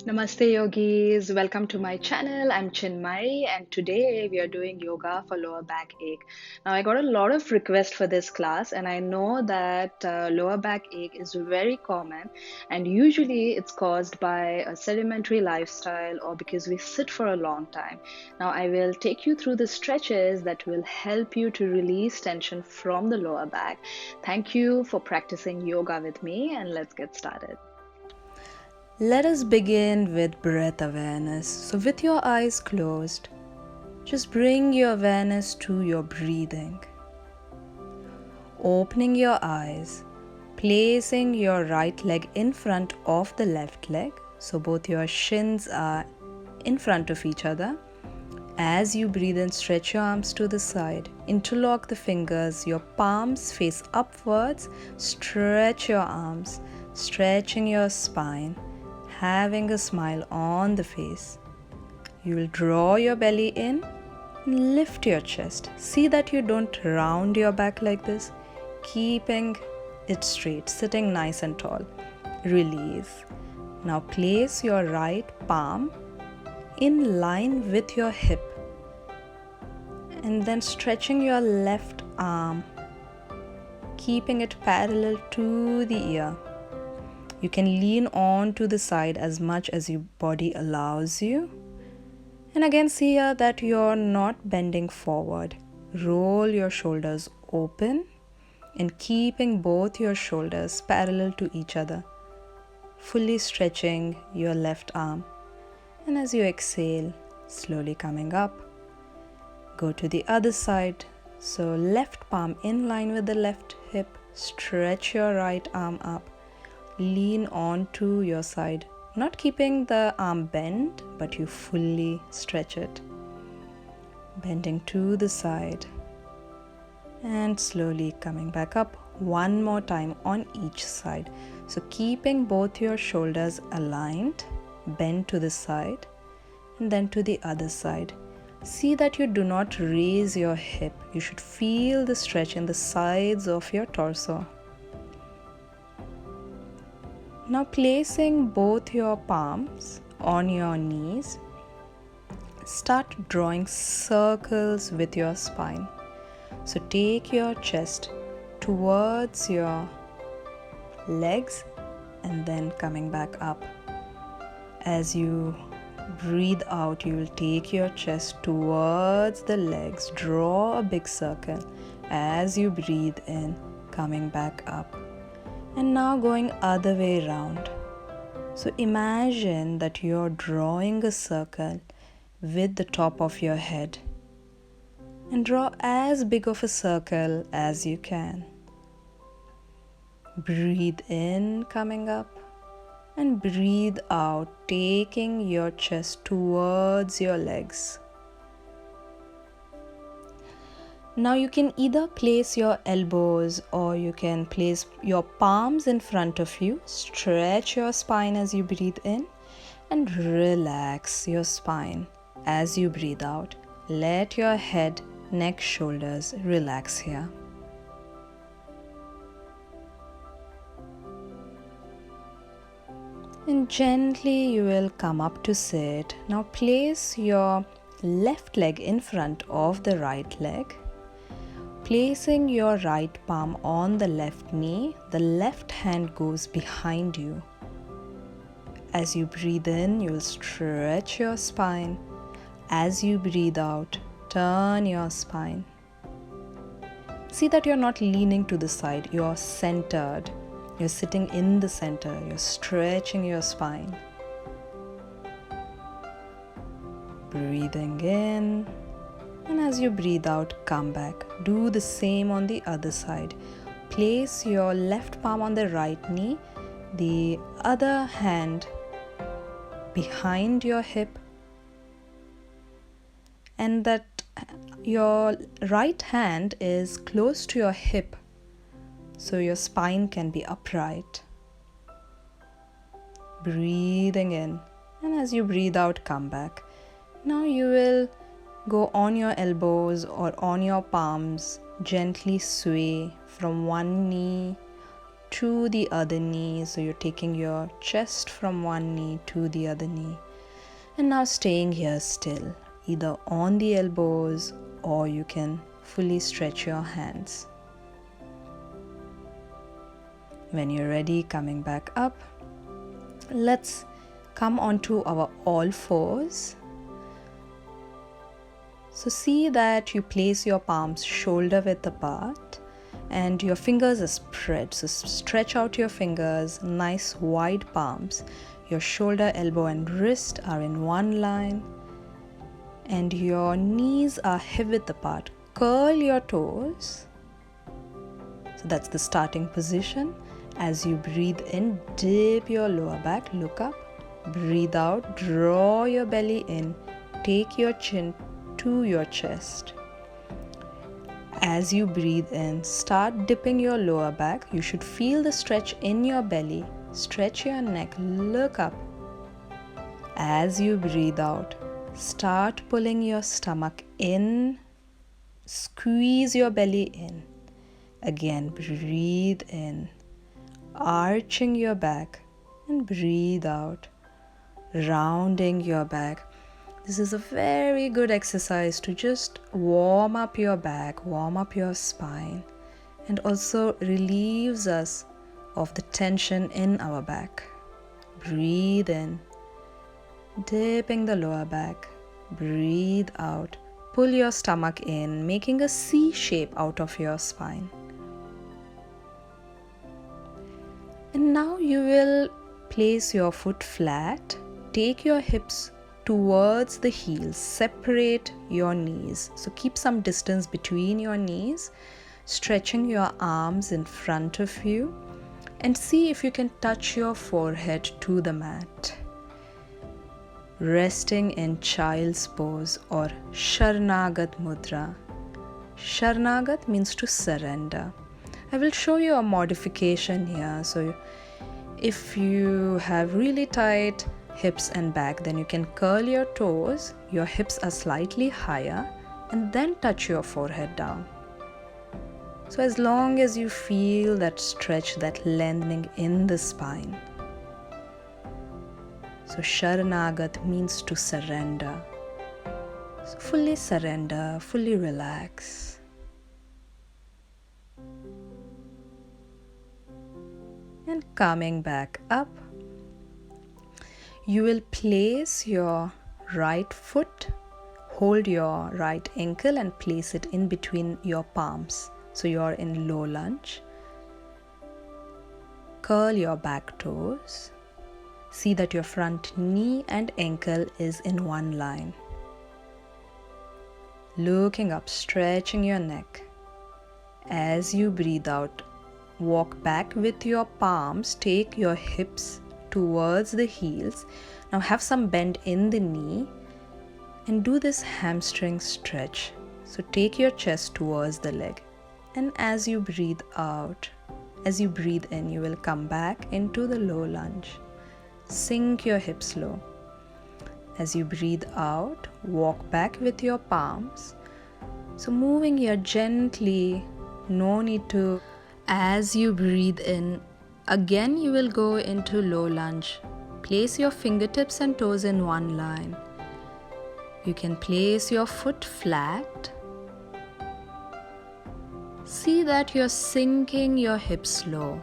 Namaste yogis, welcome to my channel. I'm Chinmayee and today we are doing yoga for lower back ache. Now I got a lot of requests for this class and I know that lower back ache is very common and usually it's caused by a sedimentary lifestyle or because we sit for a long time. Now I will take you through the stretches that will help you to release tension from the lower back. Thank you for practicing yoga with me and let's get started. Let us begin with breath awareness. So, with your eyes closed, just bring your awareness to your breathing. Opening your eyes, placing your right leg in front of the left leg. So, both your shins are in front of each other. As you breathe in, stretch your arms to the side. Interlock the fingers, your palms face upwards. Stretch your arms, stretching your spine, having a smile on the face. You will draw your belly in, lift your chest. See that you don't round your back like this, keeping it straight, sitting nice and tall. Release. Now place your right palm in line with your hip and then stretching your left arm, keeping it parallel to the ear. You can lean on to the side as much as your body allows you. And again, see here that you're not bending forward. Roll your shoulders open and keeping both your shoulders parallel to each other. Fully stretching your left arm. And as you exhale, slowly coming up. Go to the other side. So left palm in line with the left hip. Stretch your right arm up. Lean onto your side, not keeping the arm bent, but you fully stretch it. Bending to the side and slowly coming back up one more time on each side. So keeping both your shoulders aligned, bend to the side and then to the other side. See that you do not raise your hip. You should feel the stretch in the sides of your torso. Now placing both your palms on your knees, start drawing circles with your spine. So take your chest towards your legs and then coming back up. As you breathe out, you will take your chest towards the legs. Draw a big circle as you breathe in, coming back up. And now going other way around. So imagine that you're drawing a circle with the top of your head and draw as big of a circle as you can. Breathe in, coming up, and breathe out, taking your chest towards your legs. Now you can either place your elbows or you can place your palms in front of you. Stretch your spine as you breathe in and relax your spine as you breathe out. Let your head, neck, shoulders relax here. And gently you will come up to sit. Now place your left leg in front of the right leg. Placing your right palm on the left knee, the left hand goes behind you. As you breathe in, you will stretch your spine. As you breathe out, turn your spine. See that you're not leaning to the side, you're centered. You're sitting in the center, you're stretching your spine. Breathing in. And as you breathe out, come back. Do the same on the other side. Place your left palm on the right knee, the other hand behind your hip, and that your right hand is close to your hip so your spine can be upright. Breathing in, and as you breathe out, come back. Now you will go on your elbows or on your palms, gently sway from one knee to the other knee. So you're taking your chest from one knee to the other knee. And now staying here still, either on the elbows or you can fully stretch your hands. When you're ready, coming back up, let's come onto our all fours. So see that you place your palms shoulder width apart and your fingers are spread. So stretch out your fingers, nice wide palms. Your shoulder, elbow and wrist are in one line and your knees are hip width apart. Curl your toes. So that's the starting position. As you breathe in, dip your lower back, look up. Breathe out, draw your belly in, take your chin to your chest. As you breathe in, start dipping your lower back. You should feel the stretch in your belly. Stretch your neck, look up. As you breathe out, start pulling your stomach in. Squeeze your belly in. Again, breathe in, arching your back, and breathe out, rounding your back. This is a very good exercise to just warm up your back, warm up your spine, and also relieves us of the tension in our back. Breathe in, dipping the lower back. Breathe out, pull your stomach in, making a C shape out of your spine. And now you will place your foot flat, take your hips towards the heels, separate your knees. So keep some distance between your knees, stretching your arms in front of you and see if you can touch your forehead to the mat. Resting in child's pose or Sharanagat mudra. Sharanagat means to surrender. I will show you a modification here. So if you have really tight hips and back, then you can curl your toes, your hips are slightly higher, and then touch your forehead down. So as long as you feel that stretch, that lengthening in the spine. So Sharanagat means to surrender. So fully surrender, fully relax. And coming back up, you will place your right foot, hold your right ankle and place it in between your palms. So you're in low lunge. Curl your back toes. See that your front knee and ankle is in one line. Looking up, stretching your neck. As you breathe out, walk back with your palms, take your hips towards the heels. Now have some bend in the knee and do this hamstring stretch. So take your chest towards the leg. And as you breathe out, as you breathe in, you will come back into the low lunge. Sink your hips low. As you breathe out, walk back with your palms. So moving here gently, no need to. As you breathe in, again you will go into low lunge. Place your fingertips and toes in one line. You can place your foot flat. See that you're sinking your hips low.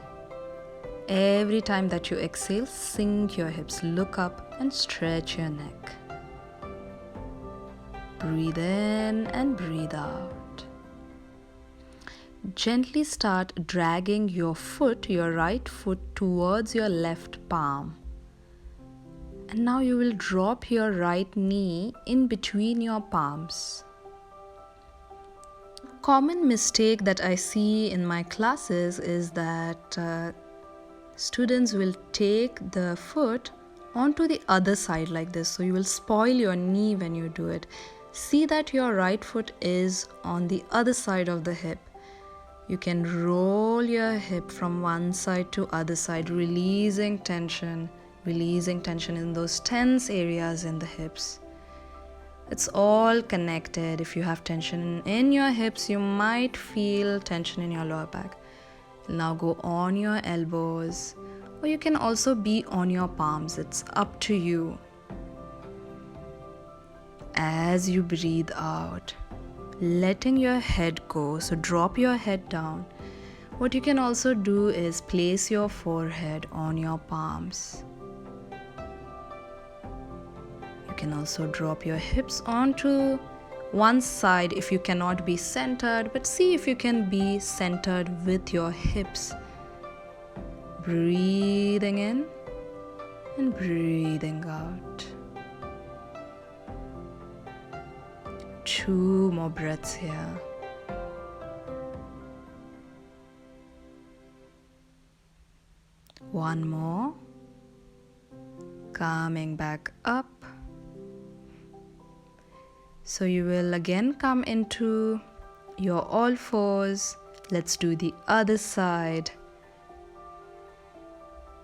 Every time that you exhale, sink your hips, look up and stretch your neck. Breathe in and breathe out. Gently start dragging your foot, your right foot towards your left palm. And now you will drop your right knee in between your palms. Common mistake that I see in my classes is that students will take the foot onto the other side like this. So you will spoil your knee when you do it. See that your right foot is on the other side of the hip. You can roll your hip from one side to other side, releasing tension in those tense areas in the hips. It's all connected. If you have tension in your hips, you might feel tension in your lower back. Now go on your elbows, or you can also be on your palms. It's up to you. As you breathe out, letting your head go, so drop your head down. What you can also do is place your forehead on your palms. You can also drop your hips onto one side if you cannot be centered, but see if you can be centered with your hips. Breathing in and breathing out. 2 more breaths here. One more. Coming back up. So you will again come into your all fours. Let's do the other side.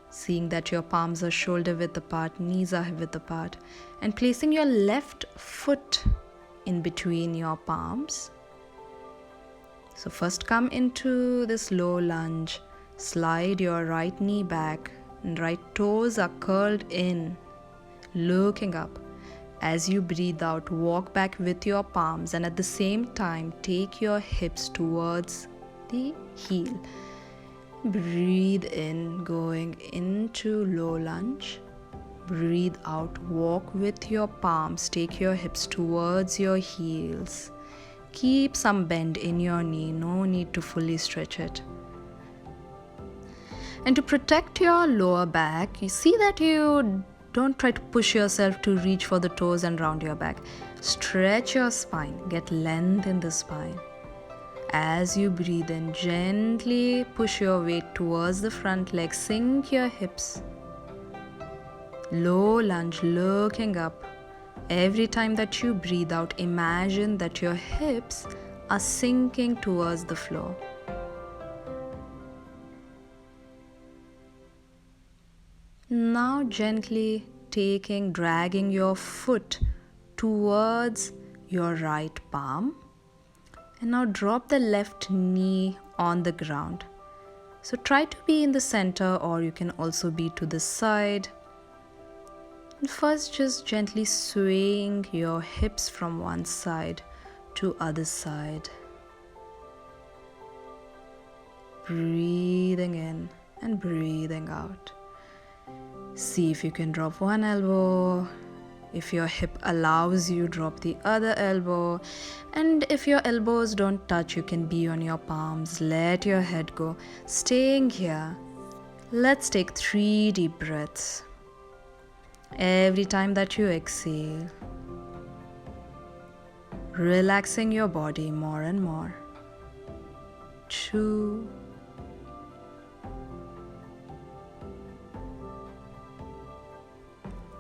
Seeing that your palms are shoulder width apart, knees are hip width apart, and placing your left foot in between your palms. So first come into this low lunge. Slide your right knee back and right toes are curled in, looking up. As you breathe out, walk back with your palms and at the same time take your hips towards the heel. Breathe in, going into low lunge. Breathe out, walk with your palms, take your hips towards your heels. Keep some bend in your knee, no need to fully stretch it. And to protect your lower back, you see that you don't try to push yourself to reach for the toes and round your back. Stretch your spine, get length in the spine. As you breathe in, gently push your weight towards the front leg, sink your hips. Low lunge, looking up. Every time that you breathe out, imagine that your hips are sinking towards the floor. Now gently dragging your foot towards your right palm. And now drop the left knee on the ground. So try to be in the center, or you can also be to the side. And first just gently swaying your hips from one side to other side. Breathing in and breathing out. See if you can drop one elbow. If your hip allows you, drop the other elbow. And if your elbows don't touch, you can be on your palms. Let your head go. Staying here, let's take 3 deep breaths. Every time that you exhale, relaxing your body more and more. 2.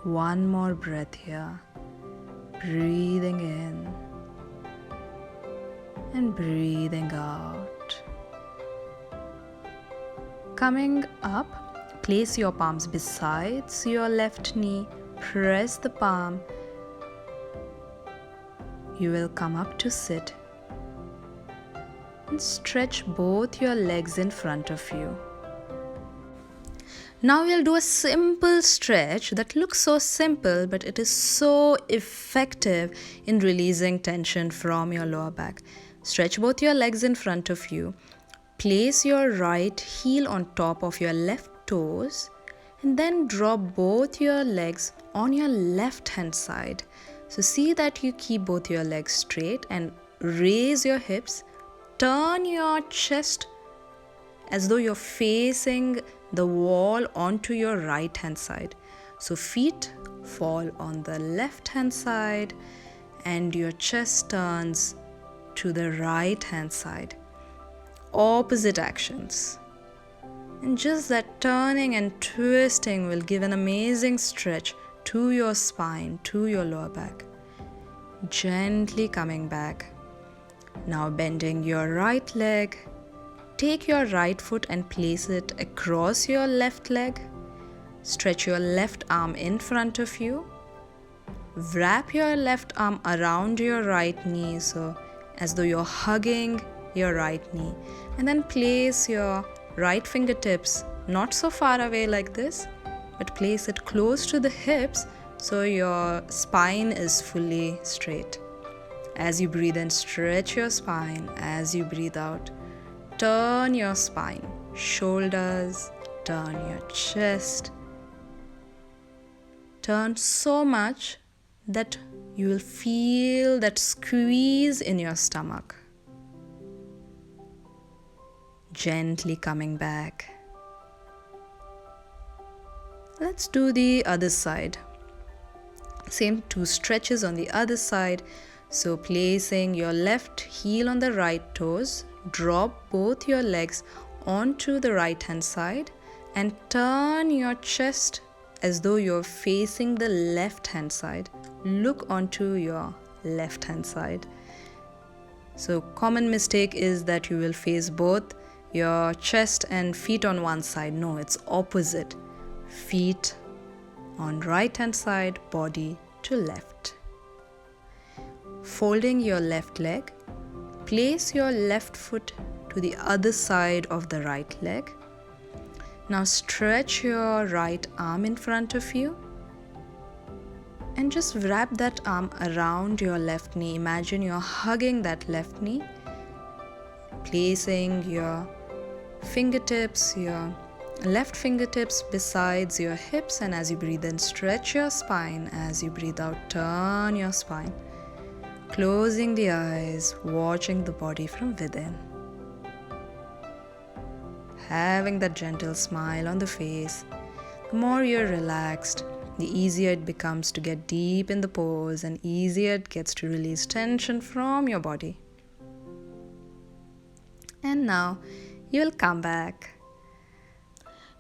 1 more breath here. Breathing in and breathing out. Coming up, place your palms besides your left knee. Press the palm. You will come up to sit. And stretch both your legs in front of you. Now we'll do a simple stretch that looks so simple, but it is so effective in releasing tension from your lower back. Stretch both your legs in front of you. Place your right heel on top of your left toes and then drop both your legs on your left hand side. So see that you keep both your legs straight and raise your hips. Turn your chest as though you're facing the wall onto your right hand side. So feet fall on the left hand side and your chest turns to the right hand side. Opposite actions. And just that turning and twisting will give an amazing stretch to your spine, to your lower back. Gently coming back. Now bending your right leg. Take your right foot and place it across your left leg. Stretch your left arm in front of you. Wrap your left arm around your right knee, so as though you're hugging your right knee. And then place your Right fingertips not so far away like this, but place it close to the hips so your spine is fully straight. As you breathe in, stretch your spine. As you breathe out, turn your spine, shoulders, turn your chest. Turn so much that you will feel that squeeze in your stomach. Gently coming back. Let's do the other side. Same 2 stretches on the other side. So placing your left heel on the right toes, drop both your legs onto the right hand side and turn your chest as though you're facing the left hand side. Look onto your left hand side. So common mistake is that you will face both your chest and feet on one side. No, it's opposite. Feet on right hand side, body to left. Folding your left leg, place your left foot to the other side of the right leg. Now stretch your right arm in front of you and just wrap that arm around your left knee. Imagine you're hugging that left knee, placing your fingertips, your left fingertips besides your hips, and as you breathe in, stretch your spine. As you breathe out, turn your spine. Closing the eyes, watching the body from within. Having that gentle smile on the face. The more you're relaxed, the easier it becomes to get deep in the pose and easier it gets to release tension from your body. And now you will come back.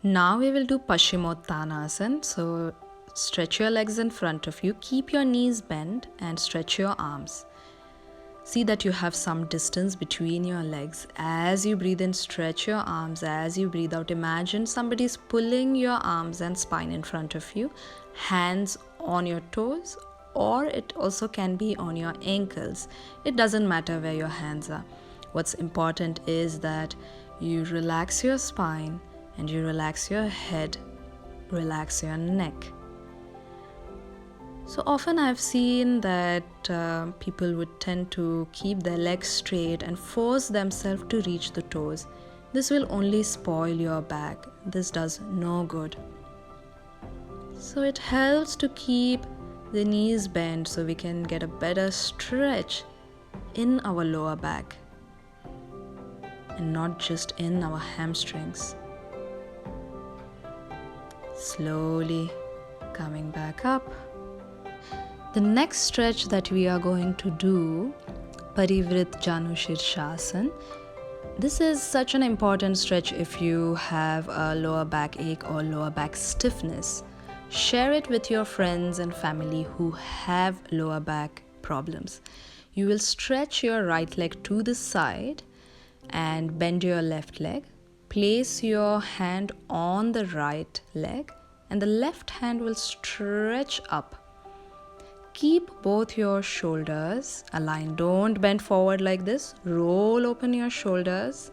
Now we will do Paschimottanasana. So stretch your legs in front of you, keep your knees bent and stretch your arms. See that you have some distance between your legs. As you breathe in, stretch your arms. As you breathe out, imagine somebody's pulling your arms and spine in front of you, hands on your toes, or it also can be on your ankles. It doesn't matter where your hands are. What's important is that you relax your spine and you relax your head, relax your neck. So often I've seen that people would tend to keep their legs straight and force themselves to reach the toes. This will only spoil your back. This does no good. So it helps to keep the knees bent so we can get a better stretch in our lower back and not just in our hamstrings. Slowly coming back up. The next stretch that we are going to do, Parivrit Janu Shirshasana. This is such an important stretch if you have a lower back ache or lower back stiffness. Share it with your friends and family who have lower back problems. You will stretch your right leg to the side and bend your left leg. Place your hand on the right leg and the left hand will stretch up. Keep both your shoulders aligned. Don't bend forward like this. Roll open your shoulders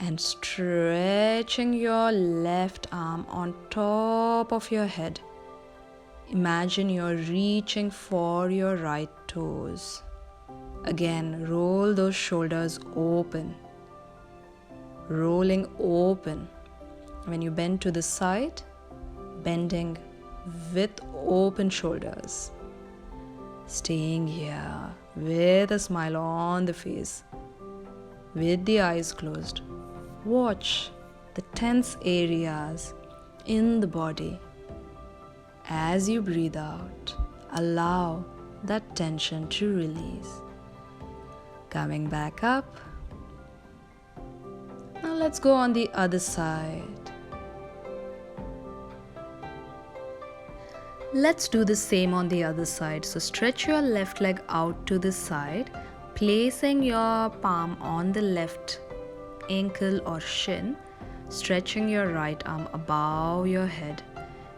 and stretching your left arm on top of your head. Imagine you're reaching for your right toes. Again, roll those shoulders open. Rolling open. When you bend to the side, bending with open shoulders. Staying here with a smile on the face, with the eyes closed. Watch the tense areas in the body. As you breathe out, allow that tension to release. Coming back up. Now let's go on the other side. Let's do the same on the other side. So stretch your left leg out to the side, placing your palm on the left ankle or shin, stretching your right arm above your head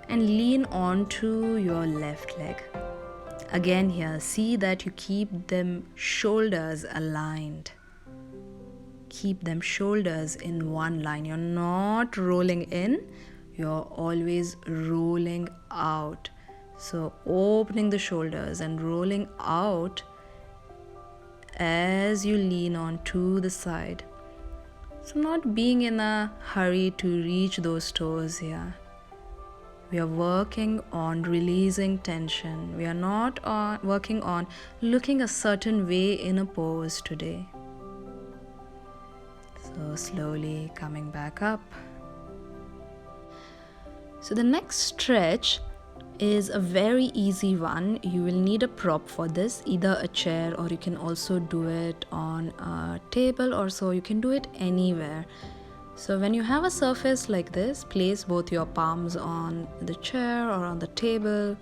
and lean onto your left leg. Again here, see that you keep them shoulders aligned. keep them shoulders in one line. You're not rolling in, you're always rolling out. So opening the shoulders and rolling out as you lean on to the side. So not being in a hurry to reach those toes here. We are working on releasing tension. We are not working on looking a certain way in a pose today. So slowly coming back up. So the next stretch is a very easy one. You will need a prop for this, either a chair, or you can also do it on a table, or so you can do it anywhere. So when you have a surface like this, place both your palms on the chair or on the table,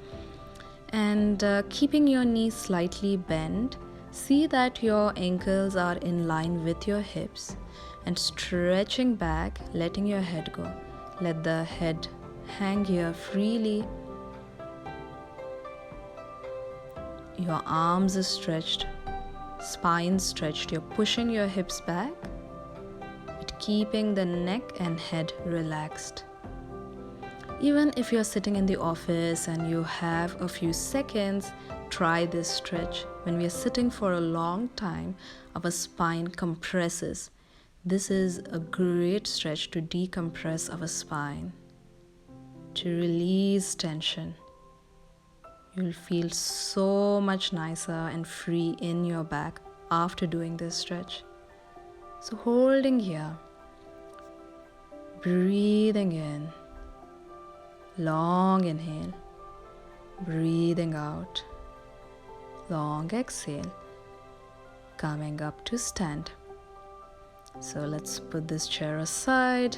and keeping your knees slightly bent, see that your ankles are in line with your hips, and stretching back, letting your head go. Let the head hang here freely. Your arms are stretched, spine stretched. You're pushing your hips back, but keeping the neck and head relaxed. Even if you're sitting in the office and you have a few seconds, try this stretch. When we are sitting for a long time, our spine compresses. This is a great stretch to decompress our spine, to release tension. You'll feel so much nicer and free in your back after doing this stretch. So holding here, breathing in, long inhale, breathing out, long exhale, coming up to stand. So let's put this chair aside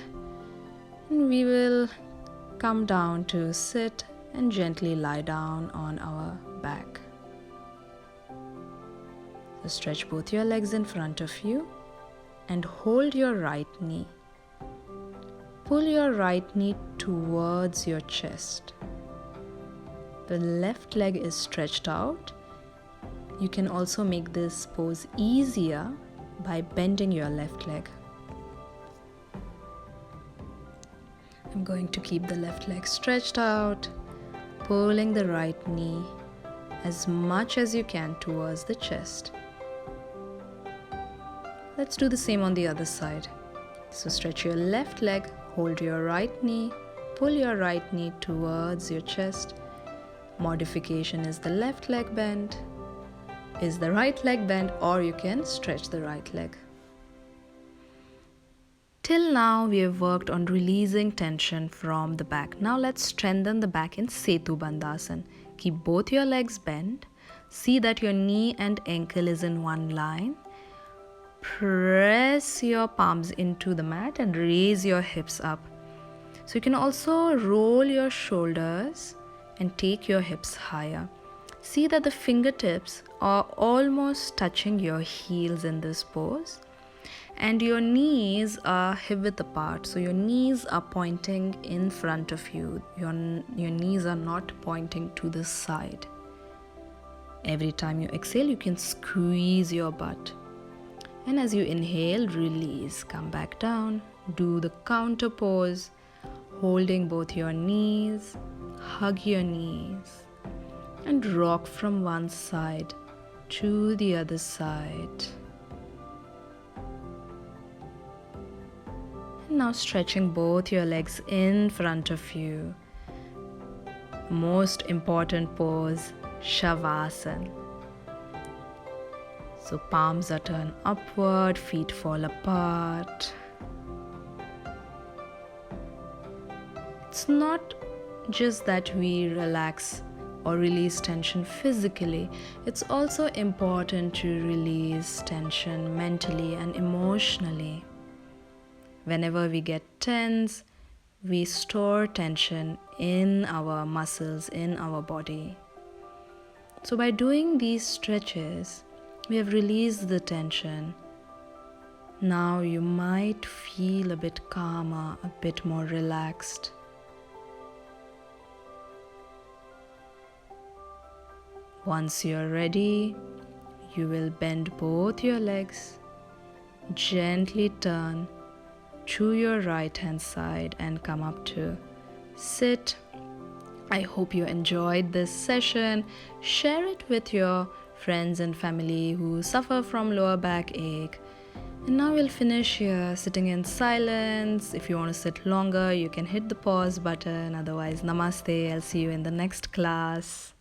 and we will come down to sit and gently lie down on our back. So stretch both your legs in front of you and hold your right knee. Pull your right knee towards your chest. The left leg is stretched out. You can also make this pose easier by bending your left leg. I'm going to keep the left leg stretched out, pulling the right knee as much as you can towards the chest. Let's do the same on the other side. So stretch your left leg, hold your right knee, pull your right knee towards your chest. Modification is the left leg bend, is the right leg bend, or you can stretch the right leg. Till now, we have worked on releasing tension from the back. Now let's strengthen the back in Setu Bandhasan. Keep both your legs bent. See that your knee and ankle is in one line. Press your palms into the mat and raise your hips up. So you can also roll your shoulders and take your hips higher. See that the fingertips are almost touching your heels in this pose. And your knees are hip-width apart, so your knees are pointing in front of you. Your knees are not pointing to the side. Every time you exhale, you can squeeze your butt. And as you inhale, release. Come back down. Do the counter pose, holding both your knees. Hug your knees. And rock from one side to the other side. Now stretching both your legs in front of you. Most important pose, Shavasana. So palms are turned upward, feet fall apart. It's not just that we relax or release tension physically, it's also important to release tension mentally and emotionally. Whenever we get tense, we store tension in our muscles, in our body. So by doing these stretches, we have released the tension. Now you might feel a bit calmer, a bit more relaxed. Once you're ready, you will bend both your legs Gently turn to your right hand side and come up to sit. I hope you enjoyed this session. Share it with your friends and family who suffer from lower back ache. And now we'll finish here sitting in silence. If you want to sit longer, you can hit the pause button. Otherwise, namaste. I'll see you in the next class.